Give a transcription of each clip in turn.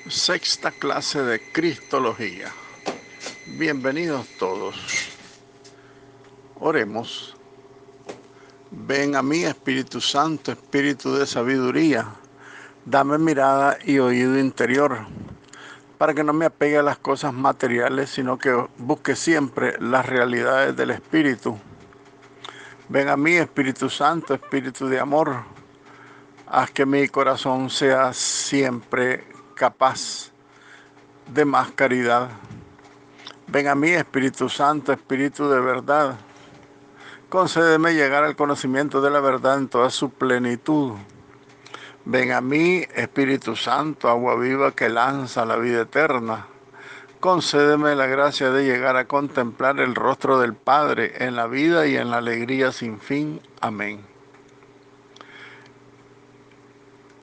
Sexta clase de Cristología. Bienvenidos todos. Oremos. Ven a mí, Espíritu Santo, Espíritu de sabiduría. Dame mirada y oído interior, para que no me apegue a las cosas materiales, sino que busque siempre las realidades del Espíritu. Ven a mí, Espíritu Santo, Espíritu de amor. Haz que mi corazón sea siempre capaz de más caridad. Ven a mí, Espíritu Santo, Espíritu de verdad. Concédeme llegar al conocimiento de la verdad en toda su plenitud. Ven a mí, Espíritu Santo, agua viva que lanza la vida eterna. Concédeme la gracia de llegar a contemplar el rostro del Padre en la vida y en la alegría sin fin. Amén.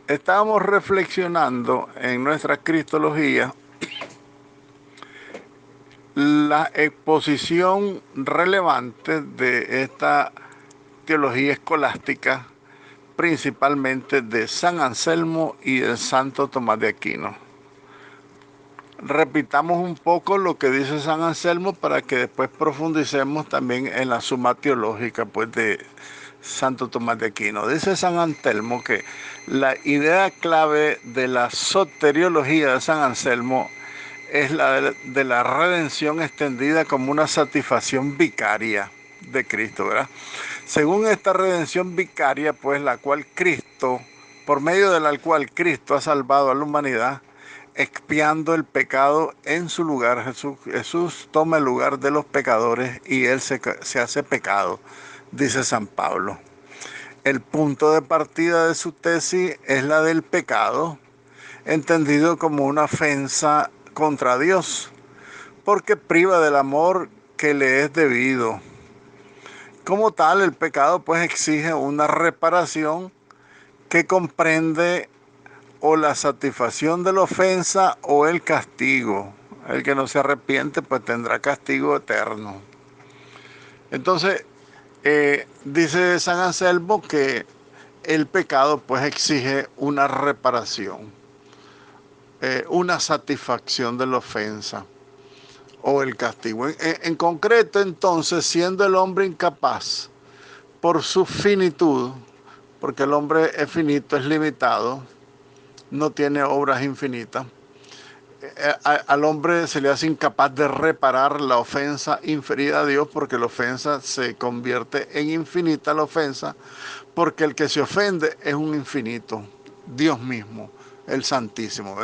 Estábamos reflexionando en nuestra cristología la exposición relevante de esta teología escolástica, principalmente de San Anselmo y del Santo Tomás de Aquino. Repitamos un poco lo que dice San Anselmo para que después profundicemos también en la suma teológica pues, de Santo Tomás de Aquino. Dice San Anselmo que la idea clave de la soteriología de San Anselmo es la de la redención extendida como una satisfacción vicaria de Cristo, ¿verdad? Según esta redención vicaria, pues la cual Cristo, por medio de la cual Cristo ha salvado a la humanidad, expiando el pecado en su lugar. Jesús toma el lugar de los pecadores y Él se hace pecado, dice San Pablo. El punto de partida de su tesis es la del pecado, entendido como una ofensa contra Dios, porque priva del amor que le es debido. Como tal, el pecado pues exige una reparación que comprende o la satisfacción de la ofensa o el castigo. El que no se arrepiente pues tendrá castigo eterno. Entonces, dice San Anselmo que el pecado pues exige una reparación, una satisfacción de la ofensa o el castigo. En concreto, entonces, siendo el hombre incapaz por su finitud, porque el hombre es finito, es limitado, no tiene obras infinitas, al hombre se le hace incapaz de reparar la ofensa inferida a Dios, porque la ofensa se convierte en infinita, la ofensa, porque el que se ofende es un infinito, Dios mismo, el Santísimo.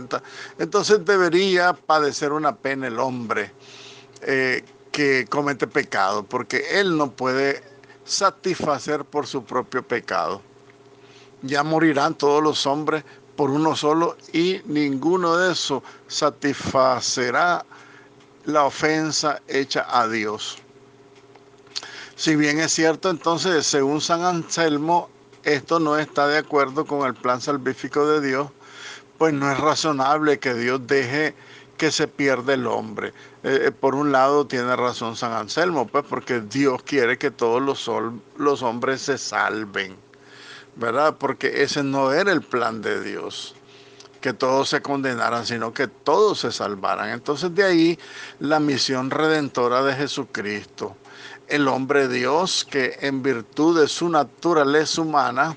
Entonces debería padecer una pena el hombre que comete pecado, porque él no puede satisfacer por su propio pecado. Ya morirán todos los hombres por uno solo y ninguno de esos satisfacerá la ofensa hecha a Dios. Si bien es cierto, entonces, según San Anselmo, esto no está de acuerdo con el plan salvífico de Dios, pues no es razonable que Dios deje que se pierda el hombre. Por un lado tiene razón San Anselmo, pues porque Dios quiere que todos los hombres se salven, ¿verdad? Porque ese no era el plan de Dios, que todos se condenaran, sino que todos se salvaran. Entonces de ahí la misión redentora de Jesucristo, el hombre Dios que en virtud de su naturaleza humana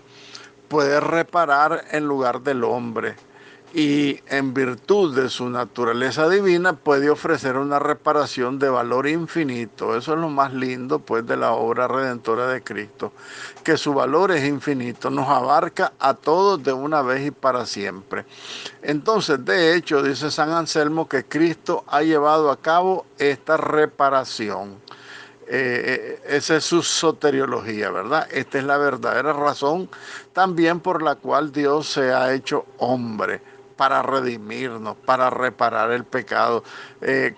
puede reparar en lugar del hombre y en virtud de su naturaleza divina puede ofrecer una reparación de valor infinito. Eso es lo más lindo pues de la obra redentora de Cristo, que su valor es infinito, nos abarca a todos de una vez y para siempre. Entonces, de hecho, dice San Anselmo que Cristo ha llevado a cabo esta reparación. Esa es su soteriología, ¿verdad? Esta es la verdadera razón también por la cual Dios se ha hecho hombre, para redimirnos, para reparar el pecado,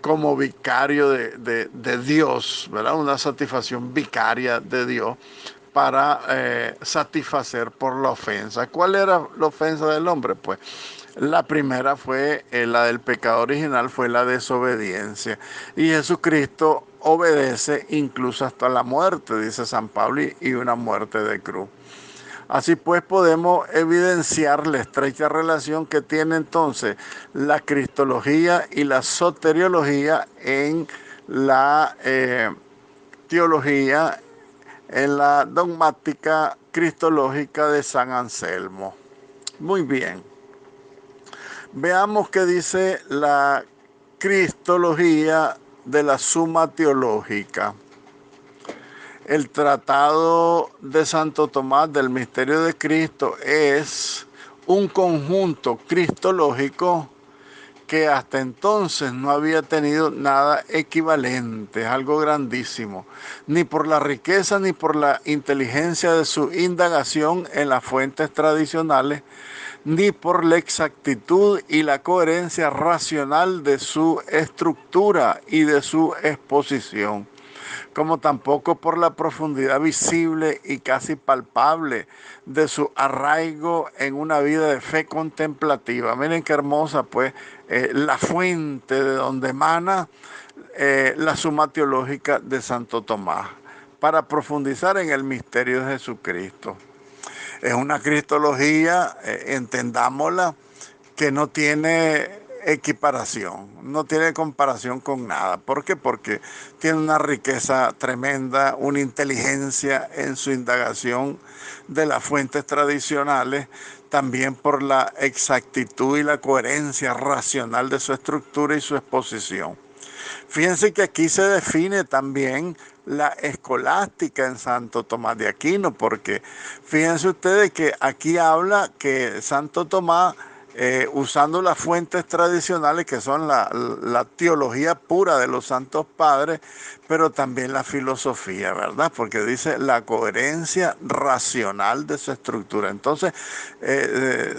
como vicario de Dios, ¿verdad? Una satisfacción vicaria de Dios para satisfacer por la ofensa. ¿Cuál era la ofensa del hombre? Pues la primera fue la del pecado original, fue la desobediencia. Y Jesucristo obedece incluso hasta la muerte, dice San Pablo, y una muerte de cruz. Así pues podemos evidenciar la estrecha relación que tiene entonces la cristología y la soteriología en la teología, en la dogmática cristológica de San Anselmo. Muy bien. Veamos qué dice la cristología de la Suma Teológica. El tratado de Santo Tomás del Misterio de Cristo es un conjunto cristológico que hasta entonces no había tenido nada equivalente, es algo grandísimo, ni por la riqueza ni por la inteligencia de su indagación en las fuentes tradicionales, ni por la exactitud y la coherencia racional de su estructura y de su exposición, como tampoco por la profundidad visible y casi palpable de su arraigo en una vida de fe contemplativa. Miren qué hermosa, pues, la fuente de donde emana la Suma Teológica de Santo Tomás, para profundizar en el misterio de Jesucristo. Es una cristología, entendámosla, que no tiene equiparación, no tiene comparación con nada. ¿Por qué? Porque tiene una riqueza tremenda, una inteligencia en su indagación de las fuentes tradicionales, también por la exactitud y la coherencia racional de su estructura y su exposición. Fíjense que aquí se define también la escolástica en Santo Tomás de Aquino, porque fíjense ustedes que aquí habla que Santo Tomás, usando las fuentes tradicionales que son la teología pura de los santos padres, pero también la filosofía, ¿verdad? Porque dice la coherencia racional de su estructura. Entonces,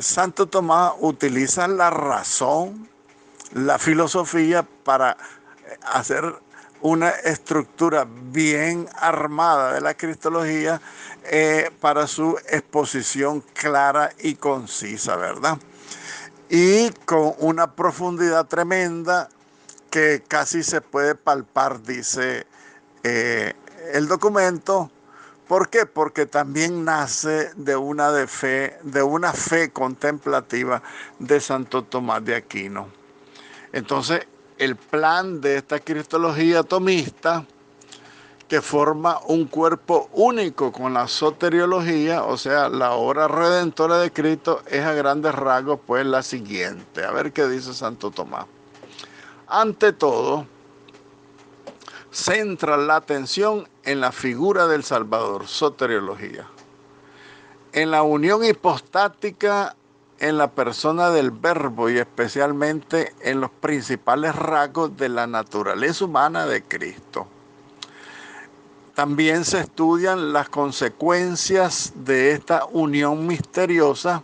Santo Tomás utiliza la razón, la filosofía para hacer una estructura bien armada de la cristología para su exposición clara y concisa, ¿verdad? Y con una profundidad tremenda que casi se puede palpar, dice el documento. ¿Por qué? Porque también nace de una fe contemplativa de Santo Tomás de Aquino. Entonces, el plan de esta cristología tomista, que forma un cuerpo único con la soteriología, o sea, la obra redentora de Cristo, es a grandes rasgos pues la siguiente. A ver qué dice Santo Tomás. Ante todo, centra la atención en la figura del Salvador, soteriología, en la unión hipostática en la persona del Verbo y especialmente en los principales rasgos de la naturaleza humana de Cristo. También se estudian las consecuencias de esta unión misteriosa,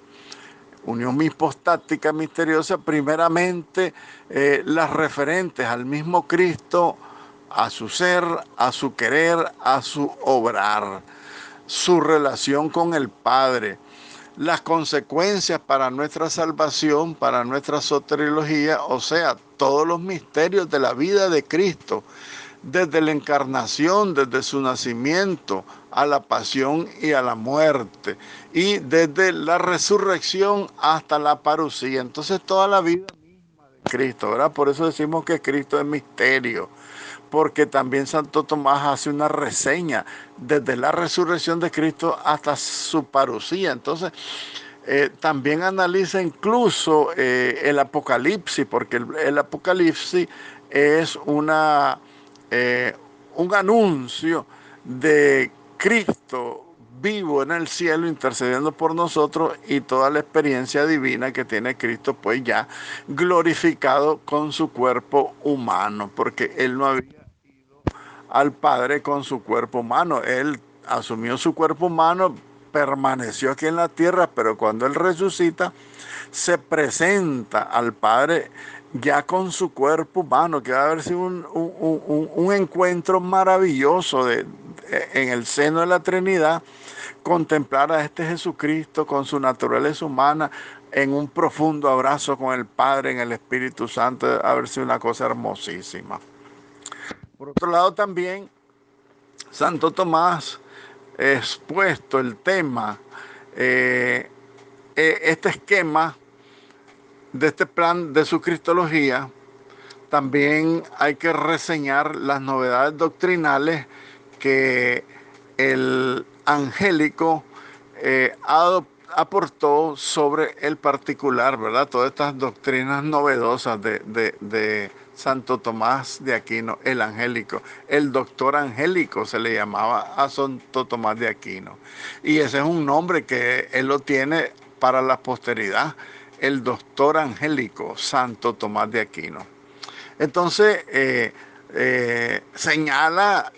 unión hipostática misteriosa, primeramente las referentes al mismo Cristo, a su ser, a su querer, a su obrar, su relación con el Padre, las consecuencias para nuestra salvación, para nuestra soteriología, o sea, todos los misterios de la vida de Cristo, desde la encarnación, desde su nacimiento, a la pasión y a la muerte, y desde la resurrección hasta la parucía. Entonces toda la vida misma de Cristo, ¿verdad? Por eso decimos que Cristo es misterio, porque también Santo Tomás hace una reseña desde la resurrección de Cristo hasta su parucía. Entonces, también analiza incluso el Apocalipsis, porque el Apocalipsis es un anuncio de Cristo vivo en el cielo intercediendo por nosotros y toda la experiencia divina que tiene Cristo pues ya glorificado con su cuerpo humano, porque él no había al Padre con su cuerpo humano. Él asumió su cuerpo humano, permaneció aquí en la tierra, pero cuando Él resucita, se presenta al Padre ya con su cuerpo humano, que va a haber sido un encuentro maravilloso en el seno de la Trinidad, contemplar a este Jesucristo con su naturaleza humana en un profundo abrazo con el Padre, en el Espíritu Santo, va a haber sido una cosa hermosísima. Por otro lado también, Santo Tomás ha expuesto el tema Eh, este esquema de este plan de su cristología, también hay que reseñar las novedades doctrinales que el angélico aportó sobre el particular, ¿verdad? Todas estas doctrinas novedosas de Santo Tomás de Aquino, el angélico. El doctor angélico se le llamaba a Santo Tomás de Aquino. Y ese es un nombre que él lo tiene para la posteridad, el doctor angélico Santo Tomás de Aquino. Entonces, señala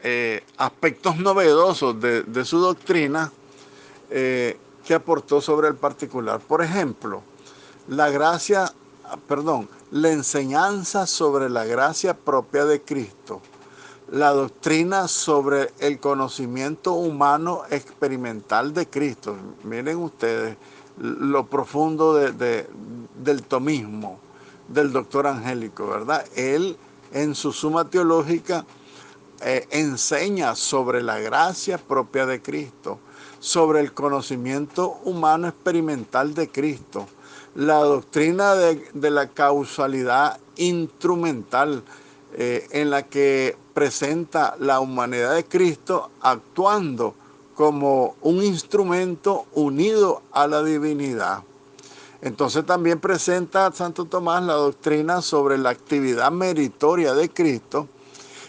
aspectos novedosos de su doctrina que aportó sobre el particular. Por ejemplo, la enseñanza sobre la gracia propia de Cristo, la doctrina sobre el conocimiento humano experimental de Cristo. Miren ustedes lo profundo del tomismo del doctor angélico, ¿verdad? Él en su Suma Teológica enseña sobre la gracia propia de Cristo, sobre el conocimiento humano experimental de Cristo, la doctrina de la causalidad instrumental, en la que presenta la humanidad de Cristo actuando como un instrumento unido a la divinidad. Entonces también presenta Santo Tomás la doctrina sobre la actividad meritoria de Cristo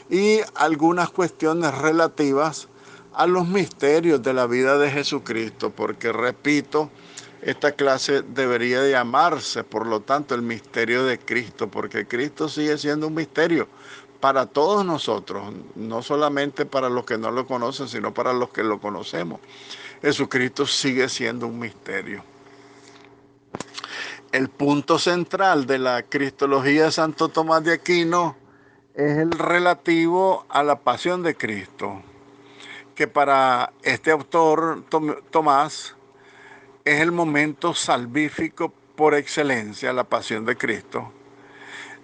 y algunas cuestiones relativas a los misterios de la vida de Jesucristo, porque repito, esta clase debería llamarse, por lo tanto, el misterio de Cristo, porque Cristo sigue siendo un misterio para todos nosotros, no solamente para los que no lo conocen, sino para los que lo conocemos. Jesucristo sigue siendo un misterio. El punto central de la cristología de Santo Tomás de Aquino es el relativo a la pasión de Cristo, que para este autor, Tomás, es el momento salvífico por excelencia, la pasión de Cristo.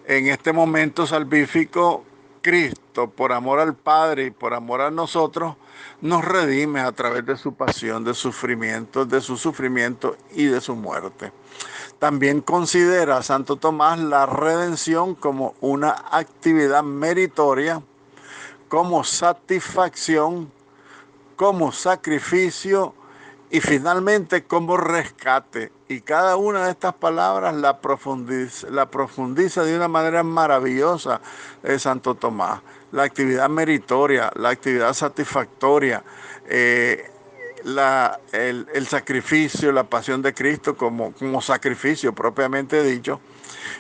En este momento salvífico, Cristo, por amor al Padre y por amor a nosotros, nos redime a través de su pasión, de su sufrimiento y de su muerte. También considera Santo Tomás la redención como una actividad meritoria, como satisfacción, como sacrificio y finalmente como rescate. Y cada una de estas palabras la profundiza de una manera maravillosa Santo Tomás. La actividad meritoria, la actividad satisfactoria, el sacrificio, la pasión de Cristo como sacrificio propiamente dicho,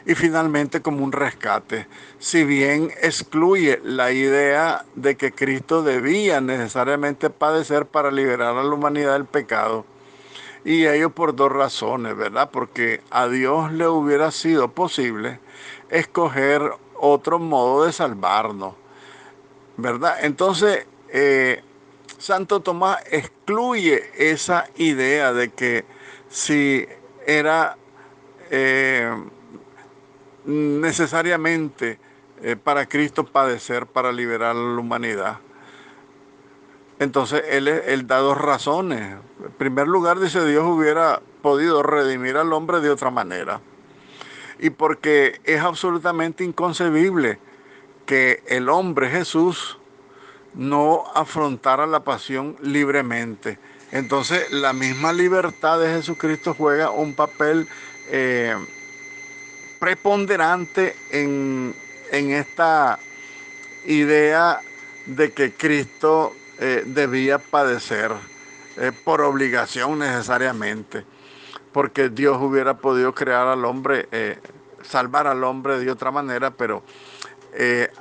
y finalmente como un rescate. Si bien excluye la idea de que Cristo debía necesariamente padecer para liberar a la humanidad del pecado, y ello por dos razones, ¿verdad? Porque a Dios le hubiera sido posible escoger otro modo de salvarnos, ¿verdad? Entonces, Santo Tomás excluye esa idea de que si era necesariamente para Cristo padecer para liberar a la humanidad. Entonces él da dos razones. En primer lugar, dice, Dios hubiera podido redimir al hombre de otra manera. Y porque es absolutamente inconcebible que el hombre Jesús no afrontara la pasión libremente. Entonces la misma libertad de Jesucristo juega un papel preponderante en esta idea de que Cristo debía padecer por obligación necesariamente, porque Dios hubiera podido crear al hombre, salvar al hombre de otra manera, pero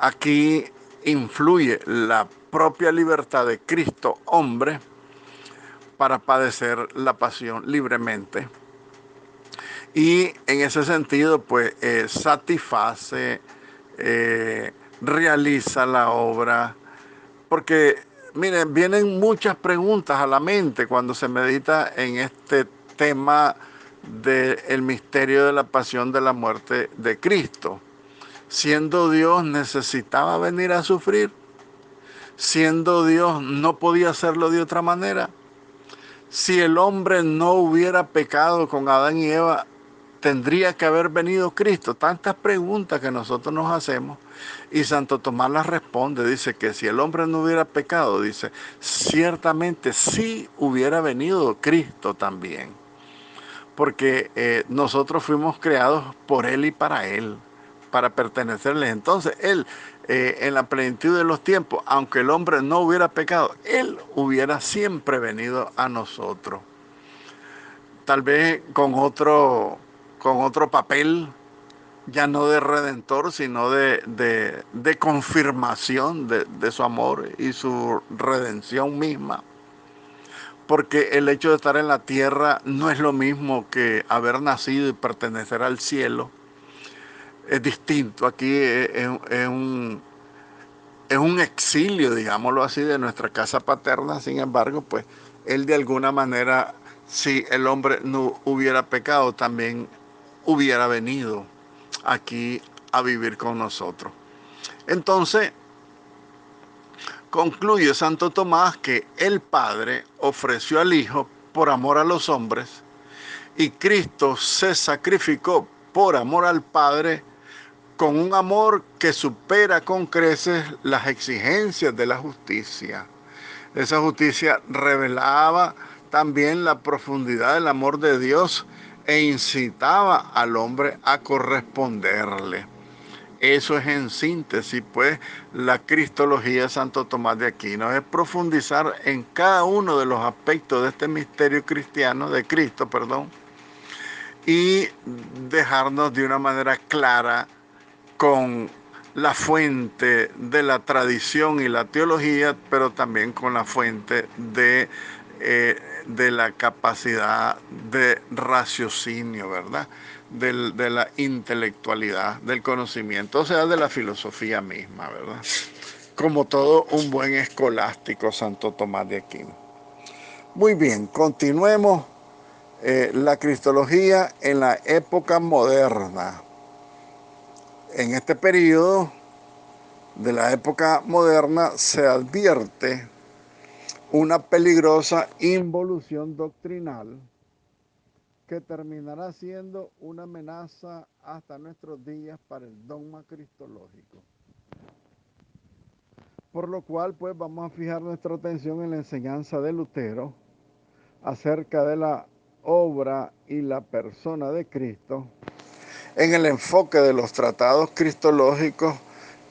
aquí influye la propia libertad de Cristo, hombre, para padecer la pasión libremente. Y en ese sentido, pues, satisface, realiza la obra. Porque, miren, vienen muchas preguntas a la mente cuando se medita en este tema del misterio de la pasión de la muerte de Cristo. Siendo Dios, necesitaba venir a sufrir. Siendo Dios, no podía hacerlo de otra manera. Si el hombre no hubiera pecado con Adán y Eva, tendría que haber venido Cristo. Tantas preguntas que nosotros nos hacemos y Santo Tomás las responde. Dice que si el hombre no hubiera pecado, dice, ciertamente sí hubiera venido Cristo también. Porque nosotros fuimos creados por Él y para Él, para pertenecerles. Entonces, Él, en la plenitud de los tiempos, aunque el hombre no hubiera pecado, Él hubiera siempre venido a nosotros. Tal vez con otro papel, ya no de redentor, sino de confirmación de su amor y su redención misma. Porque el hecho de estar en la tierra no es lo mismo que haber nacido y pertenecer al cielo. Es distinto. Aquí es un exilio, digámoslo así, de nuestra casa paterna. Sin embargo, pues él de alguna manera, si el hombre no hubiera pecado, también hubiera venido aquí a vivir con nosotros. Entonces, concluye Santo Tomás que el Padre ofreció al Hijo por amor a los hombres y Cristo se sacrificó por amor al Padre con un amor que supera con creces las exigencias de la justicia. Esa justicia revelaba también la profundidad del amor de Dios e incitaba al hombre a corresponderle. Eso es en síntesis, pues, la cristología de Santo Tomás de Aquino. Es profundizar en cada uno de los aspectos de este misterio cristiano, de Cristo, perdón, y dejarnos de una manera clara con la fuente de la tradición y la teología, pero también con la fuente de la capacidad de raciocinio, ¿verdad? De la intelectualidad, del conocimiento, o sea, de la filosofía misma, ¿verdad? Como todo un buen escolástico, Santo Tomás de Aquino. Muy bien, continuemos la cristología en la época moderna. En este periodo de la época moderna se advierte una peligrosa involución doctrinal que terminará siendo una amenaza hasta nuestros días para el dogma cristológico. Por lo cual, pues, vamos a fijar nuestra atención en la enseñanza de Lutero acerca de la obra y la persona de Cristo, en el enfoque de los tratados cristológicos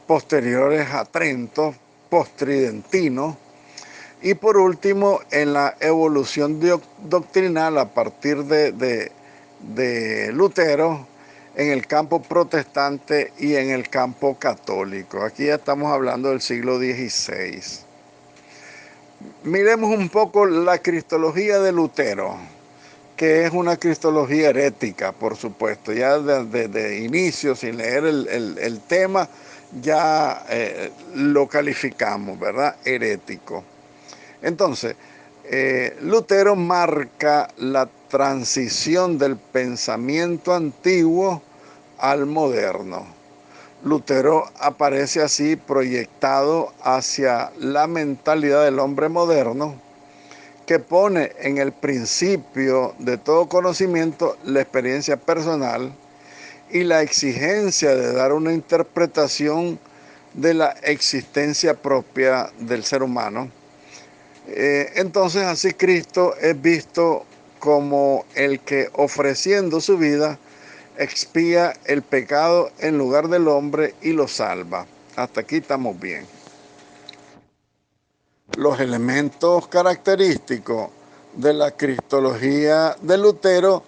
posteriores a Trento, posttridentino, y por último en la evolución doctrinal a partir de Lutero en el campo protestante y en el campo católico. Aquí ya estamos hablando del siglo XVI. Miremos un poco la cristología de Lutero, que es una cristología herética, por supuesto. Ya de inicio, sin leer el tema, ya lo calificamos, ¿verdad? Herético. Entonces, Lutero marca la transición del pensamiento antiguo al moderno. Lutero aparece así proyectado hacia la mentalidad del hombre moderno, que pone en el principio de todo conocimiento la experiencia personal y la exigencia de dar una interpretación de la existencia propia del ser humano. Entonces así Cristo es visto como el que ofreciendo su vida expía el pecado en lugar del hombre y lo salva. Hasta aquí estamos bien. Los elementos característicos de la cristología de Lutero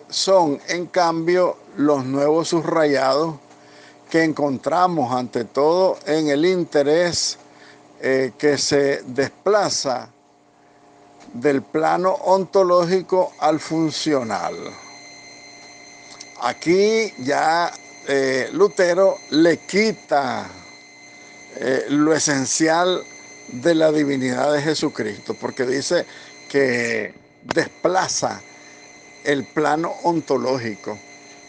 son, en cambio, los nuevos subrayados que encontramos ante todo en el interés que se desplaza del plano ontológico al funcional. Aquí ya Lutero le quita lo esencial de la divinidad de Jesucristo, porque dice que desplaza el plano ontológico.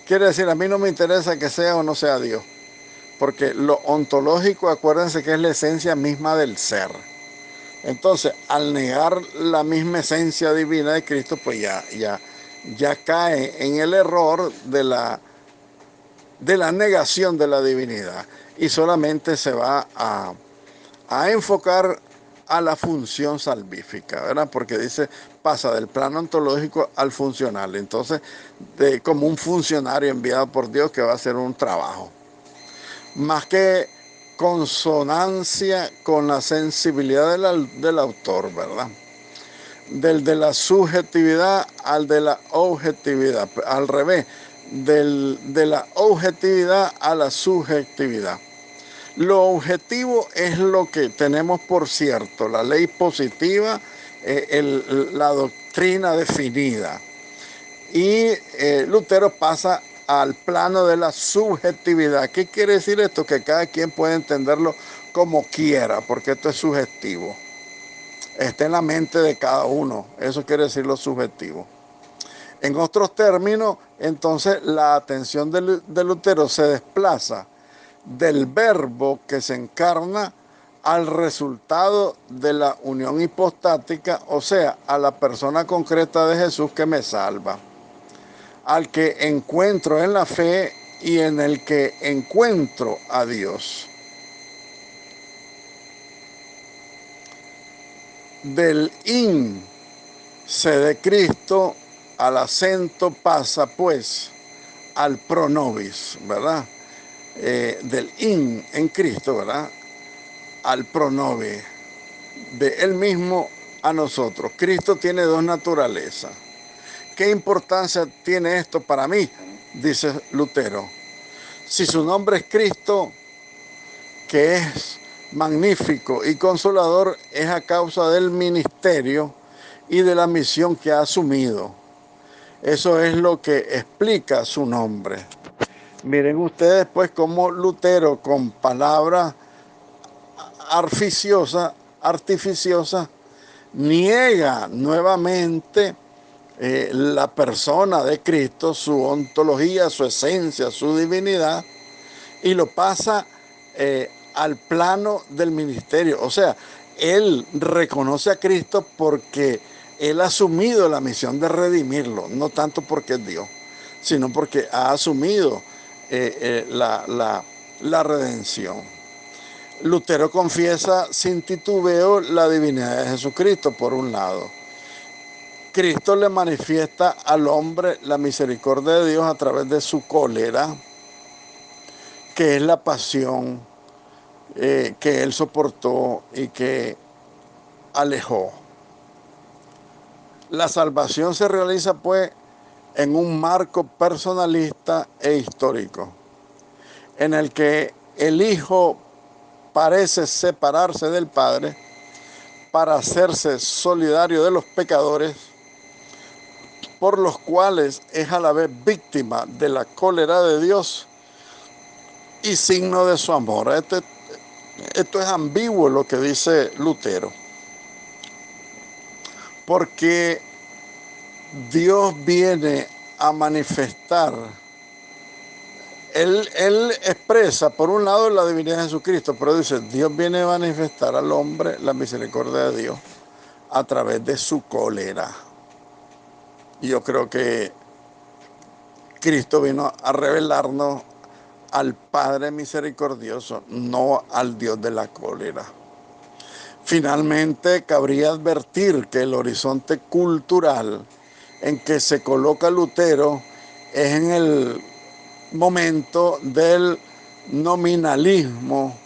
Quiere decir, a mí no me interesa que sea o no sea Dios, porque lo ontológico, acuérdense que es la esencia misma del ser. Entonces, al negar la misma esencia divina de Cristo, pues ya cae en el error de la negación de la divinidad y solamente se va a enfocar a la función salvífica, ¿verdad? Porque dice, pasa del plano ontológico al funcional. Entonces, como un funcionario enviado por Dios que va a hacer un trabajo. Más que consonancia con la sensibilidad del autor, ¿verdad? Del de la subjetividad al de la objetividad, al revés, de la objetividad a la subjetividad. Lo objetivo es lo que tenemos por cierto, la ley positiva, la doctrina definida. Y Lutero pasa al plano de la subjetividad. ¿Qué quiere decir esto? Que cada quien puede entenderlo como quiera, porque esto es subjetivo. Está en la mente de cada uno. Eso quiere decir lo subjetivo. En otros términos, entonces la atención de Lutero se desplaza del verbo que se encarna al resultado de la unión hipostática, o sea, a la persona concreta de Jesús que me salva, al que encuentro en la fe y en el que encuentro a Dios. Del in se de Cristo al acento pasa pues al pro nobis, ¿verdad? Del in en Cristo, ¿verdad? Al pro nobis, de él mismo a nosotros. Cristo tiene dos naturalezas. ¿Qué importancia tiene esto para mí? Dice Lutero. Si su nombre es Cristo, que es magnífico y consolador, es a causa del ministerio y de la misión que ha asumido. Eso es lo que explica su nombre. Miren ustedes pues cómo Lutero con palabras artificiosas niega nuevamente la persona de Cristo, su ontología, su esencia, su divinidad, y lo pasa al plano del ministerio. O sea, él reconoce a Cristo porque él ha asumido la misión de redimirlo, no tanto porque es Dios, sino porque ha asumido la redención. Lutero confiesa sin titubeo la divinidad de Jesucristo, por un lado. Cristo le manifiesta al hombre la misericordia de Dios a través de su cólera, que es la pasión que él soportó y que alejó. La salvación se realiza pues en un marco personalista e histórico, en el que el Hijo parece separarse del Padre para hacerse solidario de los pecadores, por los cuales es a la vez víctima de la cólera de Dios y signo de su amor. Esto es ambiguo lo que dice Lutero, porque Dios viene a manifestar. Él expresa, por un lado, la divinidad de Jesucristo, pero dice, Dios viene a manifestar al hombre la misericordia de Dios a través de su cólera. Y yo creo que Cristo vino a revelarnos al Padre misericordioso, no al Dios de la cólera. Finalmente, cabría advertir que el horizonte cultural en que se coloca Lutero es en el momento del nominalismo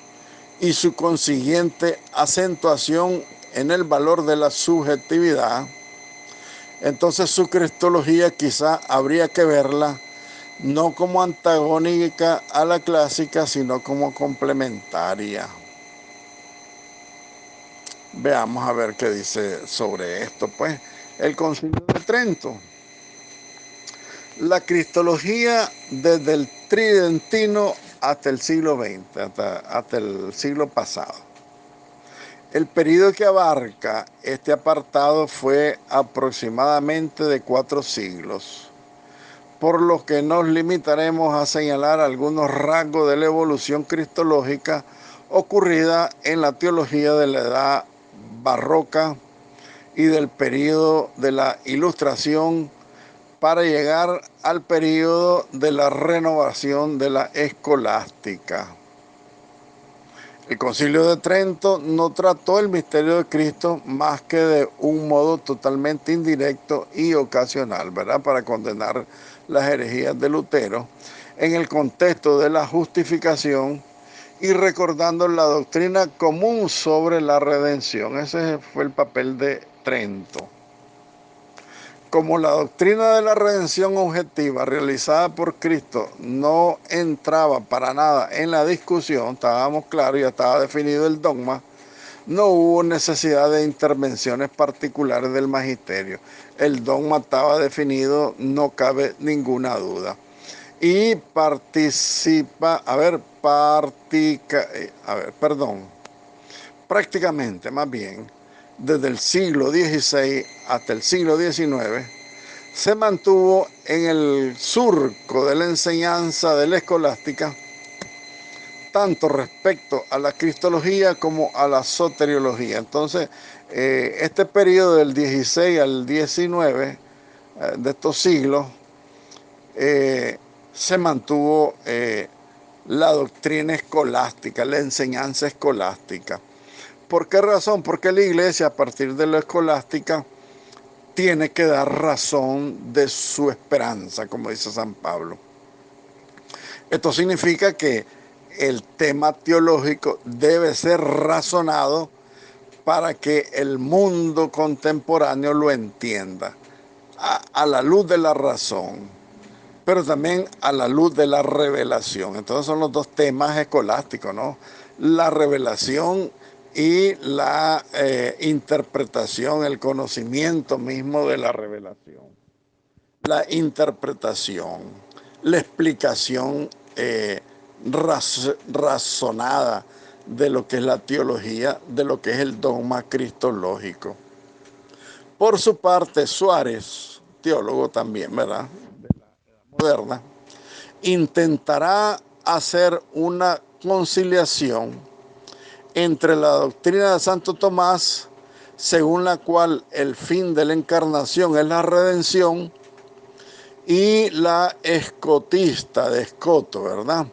y su consiguiente acentuación en el valor de la subjetividad. Entonces su cristología quizá habría que verla no como antagónica a la clásica, sino como complementaria. Veamos a ver qué dice sobre esto, pues, el Concilio de Trento. La cristología desde el tridentino hasta el siglo XX, hasta el siglo pasado. El periodo que abarca este apartado fue aproximadamente de 4 siglos, por lo que nos limitaremos a señalar algunos rasgos de la evolución cristológica ocurrida en la teología de la Edad barroca y del periodo de la Ilustración para llegar al periodo de la renovación de la escolástica. El Concilio de Trento no trató el misterio de Cristo más que de un modo totalmente indirecto y ocasional, ¿verdad? Para condenar las herejías de Lutero en el contexto de la justificación y recordando la doctrina común sobre la redención. Ese fue el papel de Trento. Como la doctrina de la redención objetiva realizada por Cristo no entraba para nada en la discusión, estábamos claros, ya estaba definido el dogma, no hubo necesidad de intervenciones particulares del magisterio. El dogma estaba definido, no cabe ninguna duda. Y prácticamente más bien, desde el siglo XVI hasta el siglo XIX, se mantuvo en el surco de la enseñanza de la escolástica, tanto respecto a la cristología como a la soteriología. Entonces, este periodo del 16 al 19 de estos siglos, se mantuvo la doctrina escolástica, la enseñanza escolástica. ¿Por qué razón? Porque la iglesia, a partir de la escolástica, tiene que dar razón de su esperanza, como dice San Pablo. Esto significa que el tema teológico debe ser razonado para que el mundo contemporáneo lo entienda, a la luz de la razón, pero también a la luz de la revelación. Entonces son los dos temas escolásticos, ¿no? La revelación y la interpretación, el conocimiento mismo de la revelación. La interpretación, la explicación razonada de lo que es la teología, de lo que es el dogma cristológico. Por su parte, Suárez, teólogo también, ¿verdad?, de la Edad Moderna, intentará hacer una conciliación entre la doctrina de Santo Tomás, según la cual el fin de la encarnación es la redención, y la escotista de Escoto, ¿verdad?,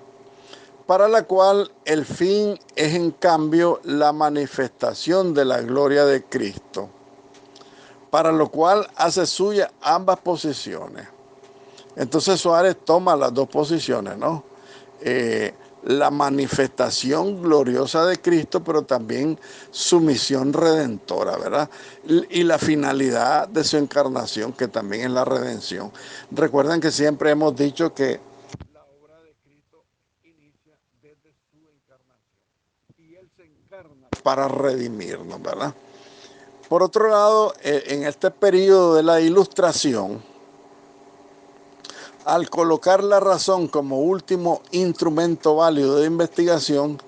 para la cual el fin es en cambio la manifestación de la gloria de Cristo, para lo cual hace suya ambas posiciones. Entonces Suárez toma las dos posiciones, ¿no? La manifestación gloriosa de Cristo, pero también su misión redentora, ¿verdad? Y la finalidad de su encarnación, que también es la redención. Recuerden que siempre hemos dicho que la obra de Cristo inicia desde su encarnación y Él se encarna para redimirnos, ¿verdad? Por otro lado, en este periodo de la Ilustración, al colocar la razón como último instrumento válido de investigación,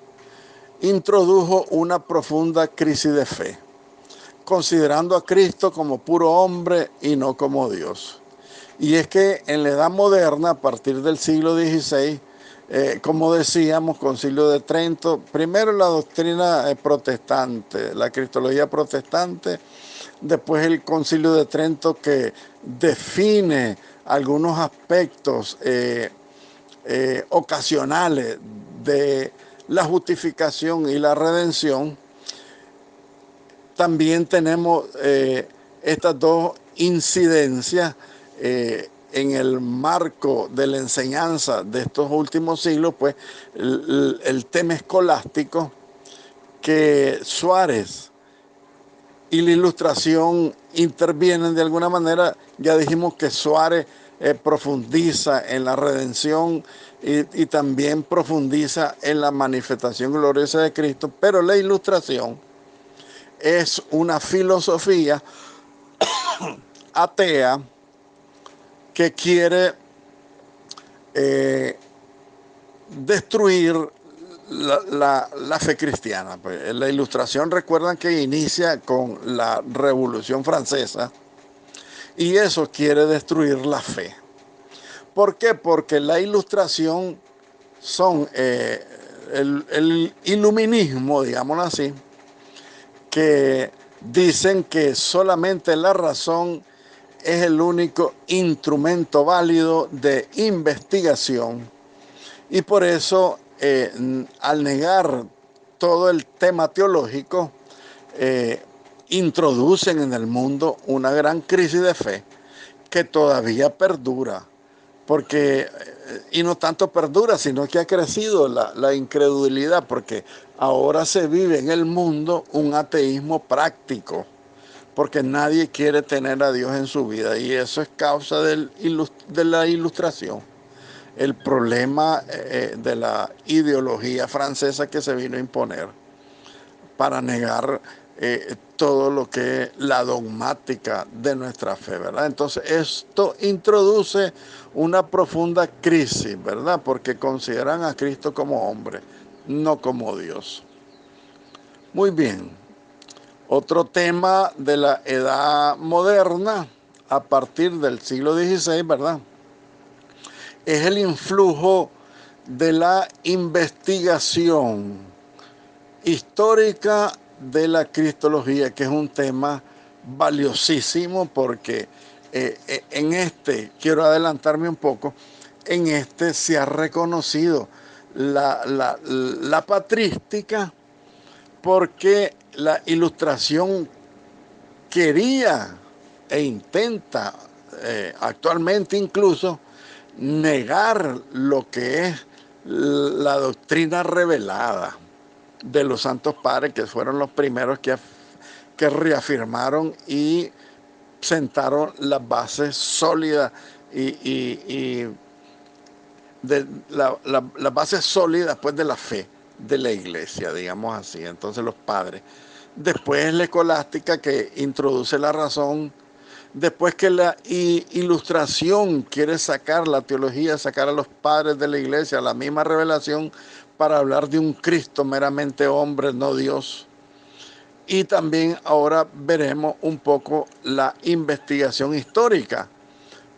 introdujo una profunda crisis de fe, considerando a Cristo como puro hombre y no como Dios. Y es que en la Edad Moderna, a partir del siglo XVI, como decíamos, Concilio de Trento, primero la doctrina protestante, la cristología protestante, después el Concilio de Trento que define algunos aspectos ocasionales de la justificación y la redención. También tenemos estas dos incidencias en el marco de la enseñanza de estos últimos siglos, pues el tema escolástico, que Suárez y la Ilustración intervienen de alguna manera. Ya dijimos que Suárez profundiza en la redención y también profundiza en la manifestación gloriosa de Cristo, pero la Ilustración es una filosofía atea que quiere destruir la fe cristiana. Pues, la Ilustración, recuerdan que inicia con la Revolución Francesa y eso quiere destruir la fe. ¿Por qué? Porque la Ilustración son el iluminismo, digámoslo así, que dicen que solamente la razón es el único instrumento válido de investigación y por eso al negar todo el tema teológico introducen en el mundo una gran crisis de fe que todavía perdura, porque, y no tanto perdura, sino que ha crecido la incredulidad, porque ahora se vive en el mundo un ateísmo práctico, porque nadie quiere tener a Dios en su vida, y eso es causa de la ilustración. El problema de la ideología francesa que se vino a imponer para negar todo lo que es la dogmática de nuestra fe, ¿verdad? Entonces esto introduce una profunda crisis, ¿verdad? Porque consideran a Cristo como hombre, no como Dios. Muy bien. Otro tema de la edad moderna, a partir del siglo XVI, ¿verdad? Es el influjo de la investigación histórica de la cristología, que es un tema valiosísimo porque en este, quiero adelantarme un poco, en este se ha reconocido la patrística porque la ilustración quería e intenta actualmente incluso negar lo que es la doctrina revelada de los santos padres, que fueron los primeros que reafirmaron y sentaron las bases sólidas y las bases sólidas pues, de la fe de la iglesia, digamos así. Entonces los padres. Después la escolástica que introduce la razón. Después que la ilustración quiere sacar la teología, sacar a los padres de la iglesia, la misma revelación para hablar de un Cristo meramente hombre, no Dios. Y también ahora veremos un poco la investigación histórica,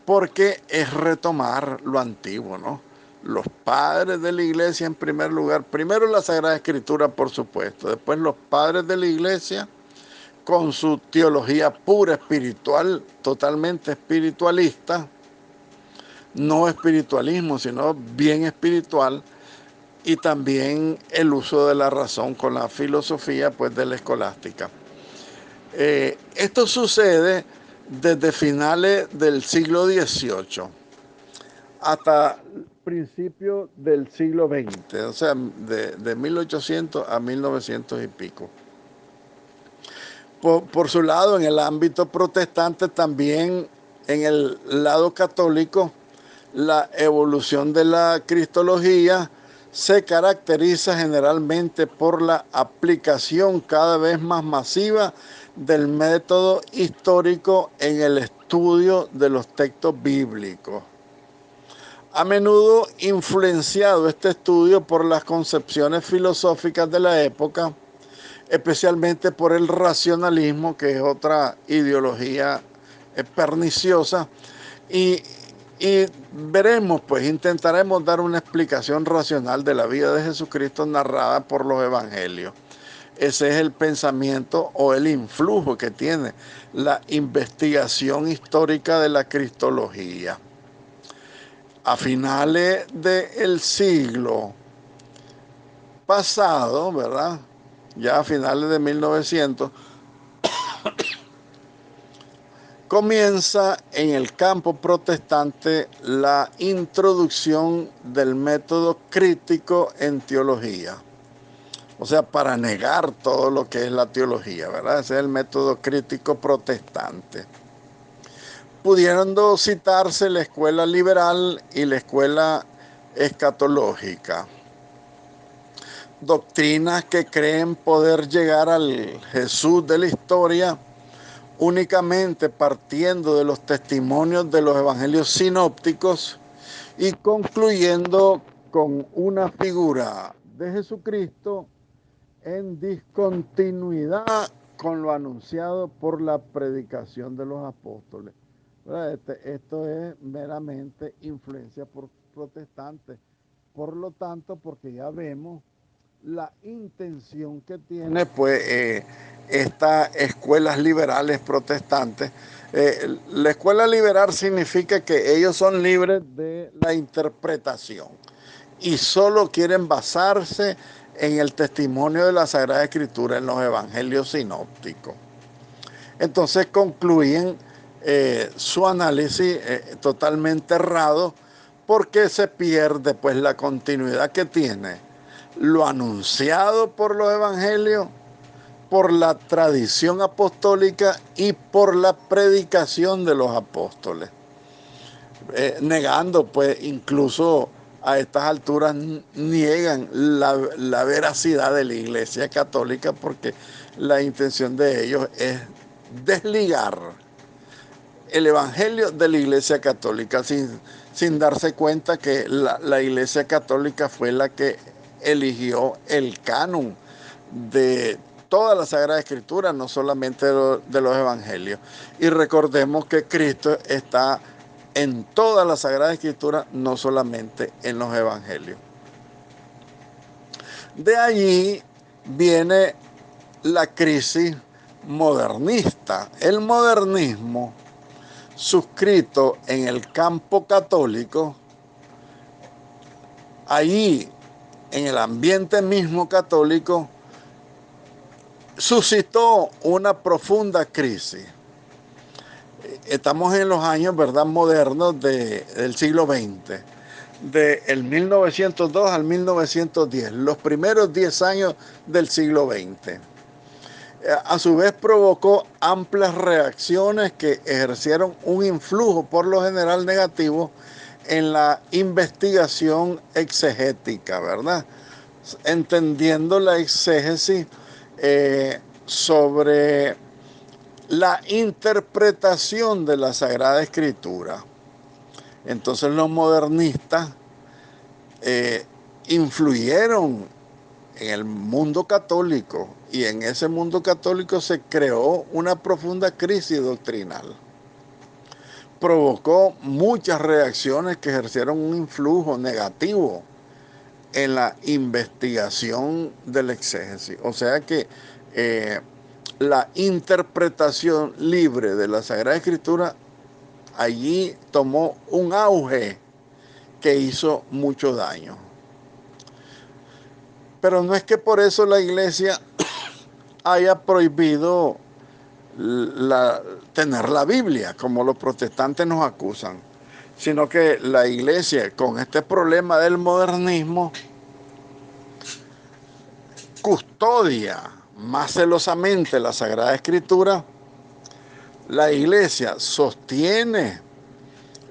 porque es retomar lo antiguo, ¿no? Los padres de la iglesia en primer lugar, primero la Sagrada Escritura, por supuesto, después los padres de la iglesia con su teología pura espiritual, totalmente espiritualista, no espiritualismo, sino bien espiritual, y también el uso de la razón con la filosofía pues, de la escolástica. Esto sucede desde finales del siglo XVIII hasta principios del siglo XX, o sea, de 1800 a 1900 y pico. Por su lado, en el ámbito protestante, también en el lado católico, la evolución de la cristología se caracteriza generalmente por la aplicación cada vez más masiva del método histórico en el estudio de los textos bíblicos. A menudo influenciado este estudio por las concepciones filosóficas de la época, especialmente por el racionalismo, que es otra ideología perniciosa, y, y veremos, pues intentaremos dar una explicación racional de la vida de Jesucristo narrada por los evangelios. Ese es el pensamiento o el influjo que tiene la investigación histórica de la cristología. A finales del siglo pasado, ¿verdad? Ya a finales de 1900, comienza en el campo protestante la introducción del método crítico en teología. O sea, para negar todo lo que es la teología, ¿verdad? Ese es el método crítico protestante. Pudiendo citarse la escuela liberal y la escuela escatológica. Doctrinas que creen poder llegar al Jesús de la historia únicamente partiendo de los testimonios de los evangelios sinópticos y concluyendo con una figura de Jesucristo en discontinuidad con lo anunciado por la predicación de los apóstoles. Esto es meramente influencia protestante. Por lo tanto, porque ya vemos la intención que tiene pues estas escuelas liberales protestantes. La escuela liberal significa que ellos son libres de la interpretación y solo quieren basarse en el testimonio de la Sagrada Escritura en los evangelios sinópticos. Entonces concluyen su análisis totalmente errado porque se pierde pues la continuidad que tiene lo anunciado por los evangelios, por la tradición apostólica y por la predicación de los apóstoles, negando pues incluso a estas alturas niegan la veracidad de la Iglesia Católica porque la intención de ellos es desligar el Evangelio de la Iglesia Católica sin darse cuenta que la Iglesia Católica fue la que eligió el canon de toda la Sagrada Escritura, no solamente de los Evangelios. Y recordemos que Cristo está en toda la Sagrada Escritura, no solamente en los Evangelios. De allí viene la crisis modernista. El modernismo, suscrito en el campo católico, allí en el ambiente mismo católico, suscitó una profunda crisis. Estamos en los años, ¿verdad?, modernos del siglo XX, del 1902 al 1910, los primeros 10 años del siglo XX. A su vez provocó amplias reacciones que ejercieron un influjo por lo general negativo en la investigación exegética, ¿verdad? Entendiendo la exégesis sobre la interpretación de la Sagrada Escritura. Entonces los modernistas influyeron en el mundo católico y en ese mundo católico se creó una profunda crisis doctrinal. Provocó muchas reacciones que ejercieron un influjo negativo en la investigación del exégesis. O sea que la interpretación libre de la Sagrada Escritura allí tomó un auge que hizo mucho daño. Pero no es que por eso la Iglesia haya prohibido tener la Biblia, como los protestantes nos acusan, sino que la Iglesia, con este problema del modernismo, custodia más celosamente la Sagrada Escritura. La Iglesia sostiene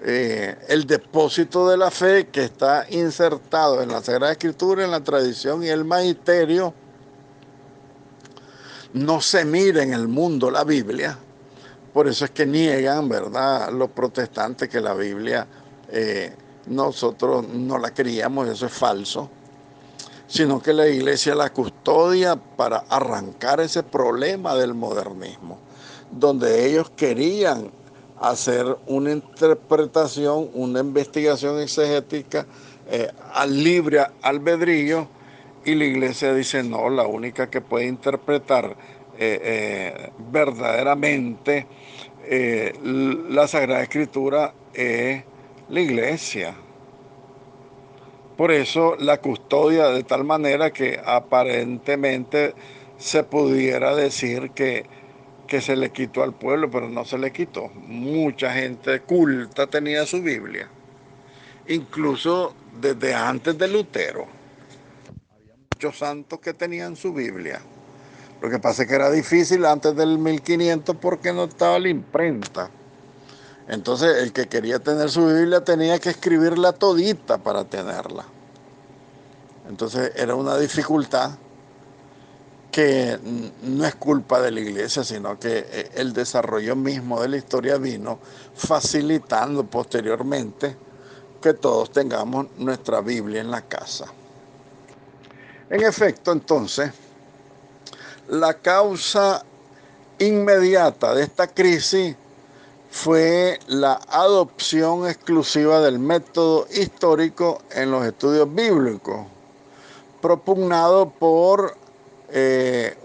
el depósito de la fe que está insertado en la Sagrada Escritura, en la tradición y el magisterio. No se mira en el mundo la Biblia, por eso es que niegan, ¿verdad?, los protestantes que la Biblia nosotros no la creíamos, eso es falso, sino que la Iglesia la custodia para arrancar ese problema del modernismo, donde ellos querían hacer una interpretación, una investigación exegética al libre albedrío, y la Iglesia dice no, la única que puede interpretar verdaderamente la Sagrada Escritura es la Iglesia. Por eso la custodia de tal manera que aparentemente se pudiera decir que se le quitó al pueblo, pero no se le quitó. Mucha gente culta tenía su Biblia, incluso desde antes de Lutero. Había muchos santos que tenían su Biblia. Lo que pasa es que era difícil antes del 1500 porque no estaba la imprenta. Entonces el que quería tener su Biblia tenía que escribirla todita para tenerla. Entonces era una dificultad que no es culpa de la Iglesia, sino que el desarrollo mismo de la historia vino facilitando posteriormente que todos tengamos nuestra Biblia en la casa. En efecto, entonces, la causa inmediata de esta crisis fue la adopción exclusiva del método histórico en los estudios bíblicos, propugnado por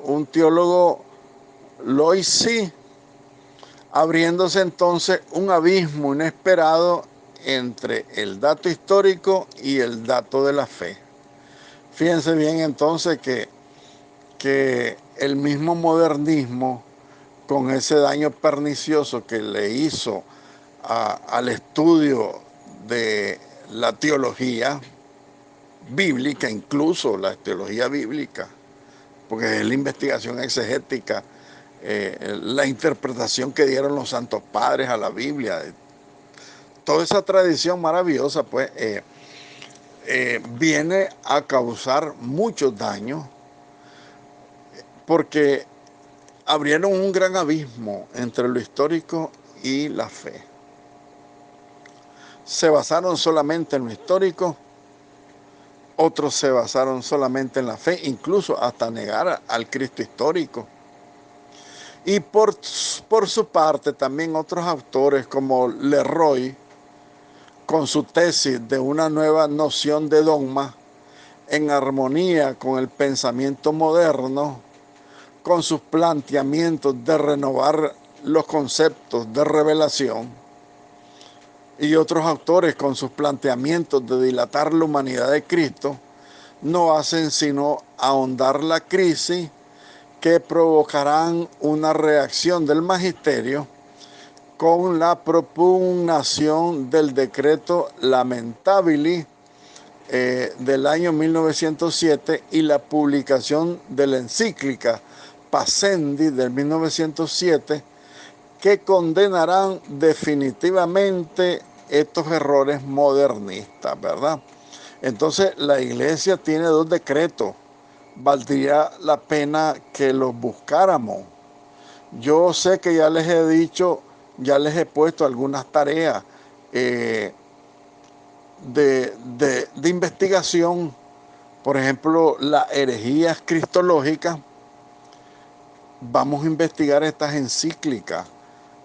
un teólogo Loisy, abriéndose entonces un abismo inesperado entre el dato histórico y el dato de la fe. Fíjense bien entonces que el mismo modernismo, con ese daño pernicioso que le hizo al estudio de la teología bíblica, incluso la teología bíblica, porque es la investigación exegética, la interpretación que dieron los santos padres a la Biblia, toda esa tradición maravillosa, pues, viene a causar muchos daños porque abrieron un gran abismo entre lo histórico y la fe. Se basaron solamente en lo histórico, otros se basaron solamente en la fe, incluso hasta negar al Cristo histórico. Y por su parte también otros autores como Leroy, con su tesis de una nueva noción de dogma en armonía con el pensamiento moderno, con sus planteamientos de renovar los conceptos de revelación, y otros autores con sus planteamientos de dilatar la humanidad de Cristo, no hacen sino ahondar la crisis que provocarán una reacción del magisterio con la propugnación del decreto Lamentabili del año 1907 y la publicación de la encíclica Pascendi del 1907, que condenarán definitivamente estos errores modernistas, ¿verdad? Entonces la iglesia tiene dos decretos. Valdría la pena que los buscáramos. Yo sé que ya les he dicho, ya les he puesto algunas tareas de investigación, por ejemplo, las herejías cristológicas. Vamos a investigar estas encíclicas,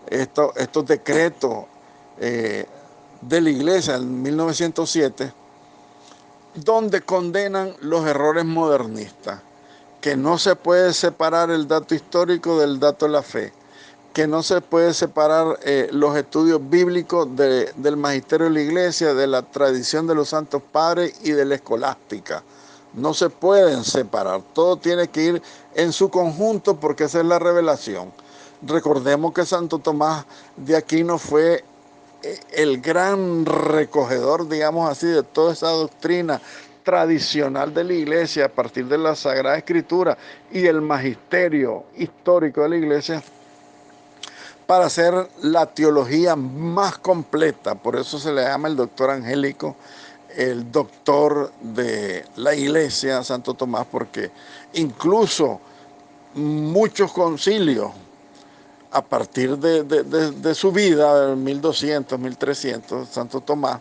estos decretos de la iglesia en 1907, donde condenan los errores modernistas, que no se puede separar el dato histórico del dato de la fe, que no se puede separar los estudios bíblicos del magisterio de la iglesia, de la tradición de los santos padres y de la escolástica. No se pueden separar, todo tiene que ir en su conjunto porque esa es la revelación. Recordemos que Santo Tomás de Aquino fue el gran recogedor, digamos así, de toda esa doctrina tradicional de la iglesia a partir de la Sagrada Escritura y el magisterio histórico de la iglesia, para hacer la teología más completa. Por eso se le llama el doctor angélico, el doctor de la iglesia, Santo Tomás, porque incluso muchos concilios a partir de su vida, en 1200, 1300, Santo Tomás,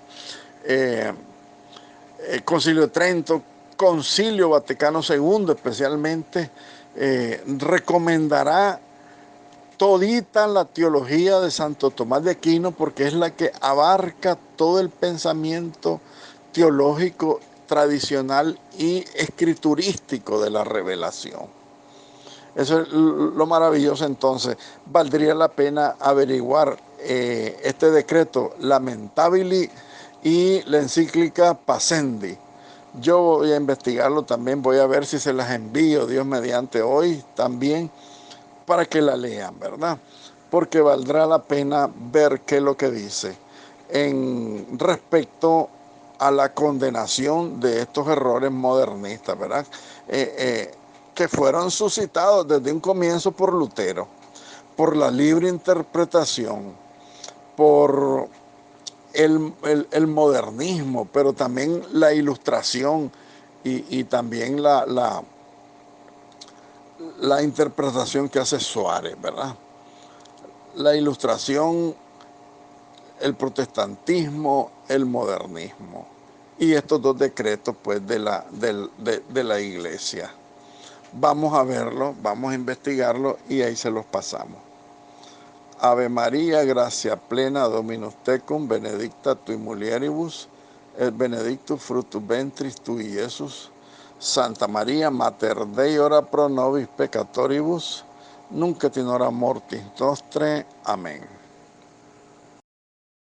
Concilio de Trento, Concilio Vaticano II especialmente, recomendará todita la teología de Santo Tomás de Aquino, porque es la que abarca todo el pensamiento teológico tradicional y escriturístico de la revelación. Eso es lo maravilloso. Entonces valdría la pena averiguar este decreto Lamentabili y la encíclica Pascendi. Yo voy a investigarlo también, voy a ver si se las envío, Dios mediante, hoy también, para que la lean, ¿verdad? Porque valdrá la pena ver qué es lo que dice en respecto a la condenación de estos errores modernistas, ¿verdad? Que fueron suscitados desde un comienzo por Lutero, por la libre interpretación, por el modernismo, pero también la ilustración y también la interpretación que hace Suárez, ¿verdad? La ilustración, el protestantismo, el modernismo. Y estos dos decretos, pues, de la iglesia. Vamos a verlo, vamos a investigarlo y ahí se los pasamos. Ave María, gracia plena, Dominus tecum, benedicta tui mulieribus, et benedictus fructus ventris tui, Iesus. Santa María, Mater Dei, ora pro nobis peccatoribus, nunc et in hora mortis nostre. Amén.